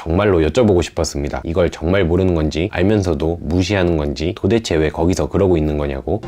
정말로 여쭤보고 싶었습니다. 이걸 정말 모르는 건지 알면서도 무시하는 건지 도대체 왜 거기서 그러고 있는 거냐고.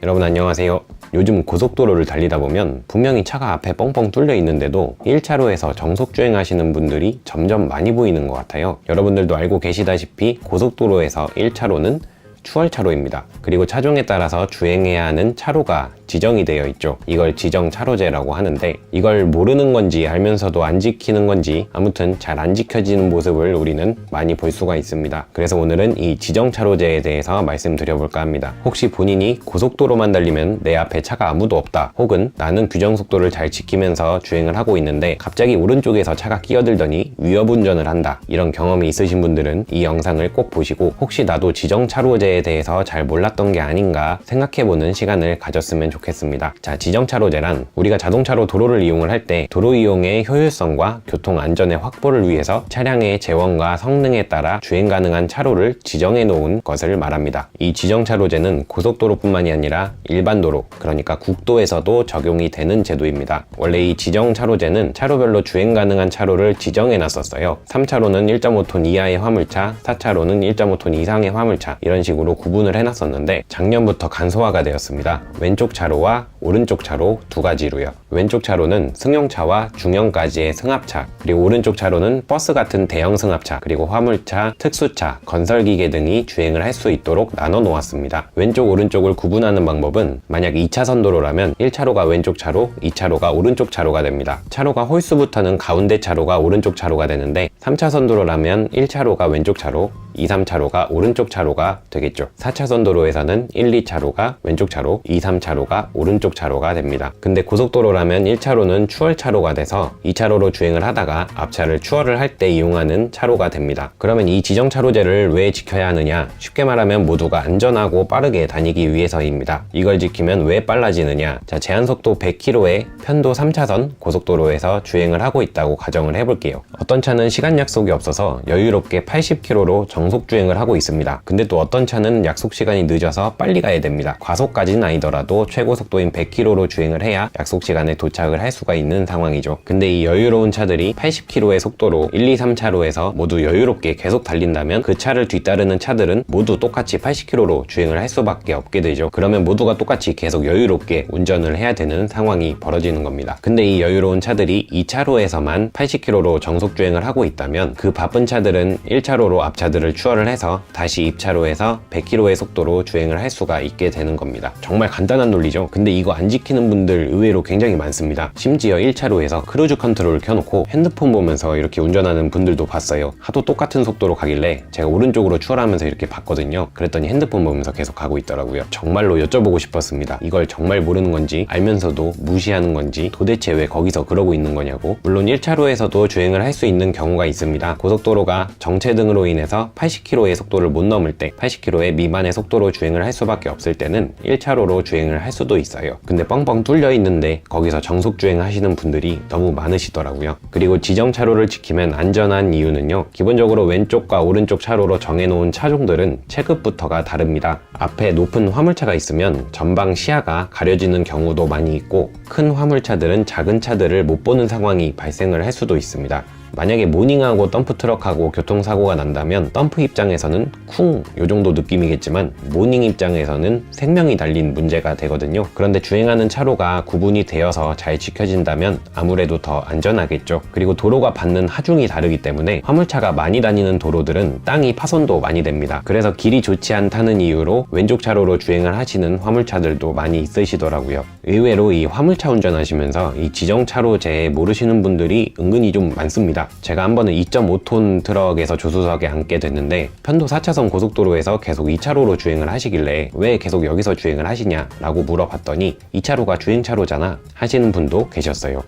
여러분 안녕하세요. 요즘 고속도로를 달리다 보면 분명히 차가 앞에 뻥뻥 뚫려 있는데도 1차로에서 정속주행 하시는 분들이 점점 많이 보이는 것 같아요. 여러분들도 알고 계시다시피 고속도로에서 1차로는 추월차로입니다. 그리고 차종에 따라서 주행해야 하는 차로가 지정이 되어 있죠. 이걸 지정차로제라고 하는데, 이걸 모르는 건지 알면서도 안 지키는 건지 아무튼 잘 안 지켜지는 모습을 우리는 많이 볼 수가 있습니다. 그래서 오늘은 이 지정차로제에 대해서 말씀드려볼까 합니다. 혹시 본인이 고속도로만 달리면 내 앞에 차가 아무도 없다, 혹은 나는 규정속도를 잘 지키면서 주행을 하고 있는데 갑자기 오른쪽에서 차가 끼어들더니 위협운전을 한다, 이런 경험이 있으신 분들은 이 영상을 꼭 보시고 혹시 나도 지정차로제에 대해서 잘 몰랐던 게 아닌가 생각해보는 시간을 가졌으면 좋겠습니다. 자, 지정차로제란 우리가 자동차로 도로를 이용을 할 때 도로 이용의 효율성과 교통 안전의 확보를 위해서 차량의 재원과 성능에 따라 주행 가능한 차로를 지정해 놓은 것을 말합니다. 이 지정차로제는 고속도로뿐만이 아니라 일반 도로, 그러니까 국도에서도 적용이 되는 제도입니다. 원래 이 지정차로제는 차로별로 주행 가능한 차로를 지정해 놨었어요. 3차로는 1.5톤 이하의 화물차, 4차로는 1.5톤 이상의 화물차, 이런 식으로 구분을 해놨었는데 작년부터 간소화가 되었습니다. 왼쪽 차로와 오른쪽 차로 두 가지로요. 왼쪽 차로는 승용차와 중형까지의 승합차, 그리고 오른쪽 차로는 버스 같은 대형 승합차, 그리고 화물차, 특수차, 건설기계 등이 주행을 할 수 있도록 나눠 놓았습니다. 왼쪽 오른쪽을 구분하는 방법은 만약 2차선 도로라면 1차로가 왼쪽 차로, 2차로가 오른쪽 차로가 됩니다. 차로가 홀수부터는 가운데 차로가 오른쪽 차로가 되는데 3차선 도로라면 1차로가 왼쪽 차로, 2, 3차로가 오른쪽 차로가 되겠죠. 4차선 도로에서는 1, 2차로가 왼쪽 차로, 2, 3차로가 오른쪽 차로가 됩니다. 근데 고속도로라면 1차로는 추월차로가 돼서 2차로로 주행을 하다가 앞차를 추월을 할 때 이용하는 차로가 됩니다. 그러면 이 지정차로제를 왜 지켜야 하느냐? 쉽게 말하면 모두가 안전하고 빠르게 다니기 위해서입니다. 이걸 지키면 왜 빨라지느냐? 자, 제한속도 100km에 편도 3차선 고속도로에서 주행을 하고 있다고 가정을 해볼게요. 어떤 차는 시간 약속이 없어서 여유롭게 80km로 정속 주행을 하고 있습니다. 근데 또 어떤 차는 약속 시간이 늦어서 빨리 가야 됩니다. 과속까지는 아니더라도 최고 속도인 100km로 주행을 해야 약속 시간에 도착을 할 수가 있는 상황이죠. 근데 이 여유로운 차들이 80km의 속도로 1, 2, 3차로에서 모두 여유롭게 계속 달린다면 그 차를 뒤따르는 차들은 모두 똑같이 80km로 주행을 할 수밖에 없게 되죠. 그러면 모두가 똑같이 계속 여유롭게 운전을 해야 되는 상황이 벌어지는 겁니다. 근데 이 여유로운 차들이 2차로에서만 80km로 정속 주행을 하고 있다면 그 바쁜 차들은 1차로로 앞차들을 추월을 해서 다시 입차로에서 100km의 속도로 주행을 할 수가 있게 되는 겁니다. 정말 간단한 논리죠. 근데 이거 안 지키는 분들 의외로 굉장히 많습니다. 심지어 1차로에서 크루즈 컨트롤을 켜놓고 핸드폰 보면서 이렇게 운전하는 분들도 봤어요. 하도 똑같은 속도로 가길래 제가 오른쪽으로 추월하면서 이렇게 봤거든요. 그랬더니 핸드폰 보면서 계속 가고 있더라고요. 정말로 여쭤보고 싶었습니다. 이걸 정말 모르는 건지 알면서도 무시하는 건지 도대체 왜 거기서 그러고 있는 거냐고. 물론 1차로에서도 주행을 할 수 있는 경우가 있습니다. 고속도로가 정체 등으로 인해서 80km의 속도를 못 넘을 때, 80km의 미만의 속도로 주행을 할 수밖에 없을 때는 1차로로 주행을 할 수도 있어요. 근데 뻥뻥 뚫려 있는데 거기서 정속 주행하시는 분들이 너무 많으시더라고요. 그리고 지정차로를 지키면 안전한 이유는요, 기본적으로 왼쪽과 오른쪽 차로로 정해놓은 차종들은 체급부터가 다릅니다. 앞에 높은 화물차가 있으면 전방 시야가 가려지는 경우도 많이 있고, 큰 화물차들은 작은 차들을 못 보는 상황이 발생을 할 수도 있습니다. 만약에 모닝하고 덤프트럭하고 교통사고가 난다면 덤프 입장에서는 쿵 요 정도 느낌이겠지만 모닝 입장에서는 생명이 달린 문제가 되거든요. 그런데 주행하는 차로가 구분이 되어서 잘 지켜진다면 아무래도 더 안전하겠죠. 그리고 도로가 받는 하중이 다르기 때문에 화물차가 많이 다니는 도로들은 땅이 파손도 많이 됩니다. 그래서 길이 좋지 않다는 이유로 왼쪽 차로로 주행을 하시는 화물차들도 많이 있으시더라고요. 의외로 이 화물차 운전하시면서 이 지정차로제에 모르시는 분들이 은근히 좀 많습니다. 제가 한 번은 2.5톤 트럭에서 조수석에 앉게 됐는데 편도 4차선 고속도로에서 계속 2차로로 주행을 하시길래 왜 계속 여기서 주행을 하시냐 라고 물어봤더니 2차로가 주행차로잖아 하시는 분도 계셨어요.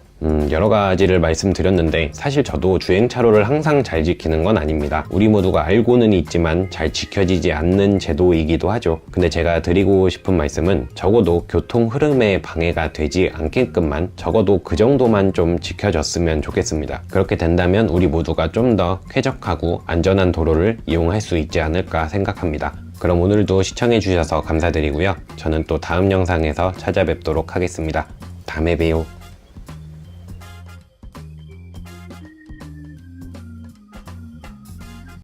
여러 가지를 말씀드렸는데 사실 저도 주행차로를 항상 잘 지키는 건 아닙니다. 우리 모두가 알고는 있지만 잘 지켜지지 않는 제도이기도 하죠. 근데 제가 드리고 싶은 말씀은 적어도 교통 흐름에 방해가 되지 않게끔만 적어도 그 정도만 좀 지켜졌으면 좋겠습니다. 그렇게 된다면 우리 모두가 좀 더 쾌적하고 안전한 도로를 이용할 수 있지 않을까 생각합니다. 그럼 오늘도 시청해 주셔서 감사드리고요. 저는 또 다음 영상에서 찾아뵙도록 하겠습니다. 다음에 봬요.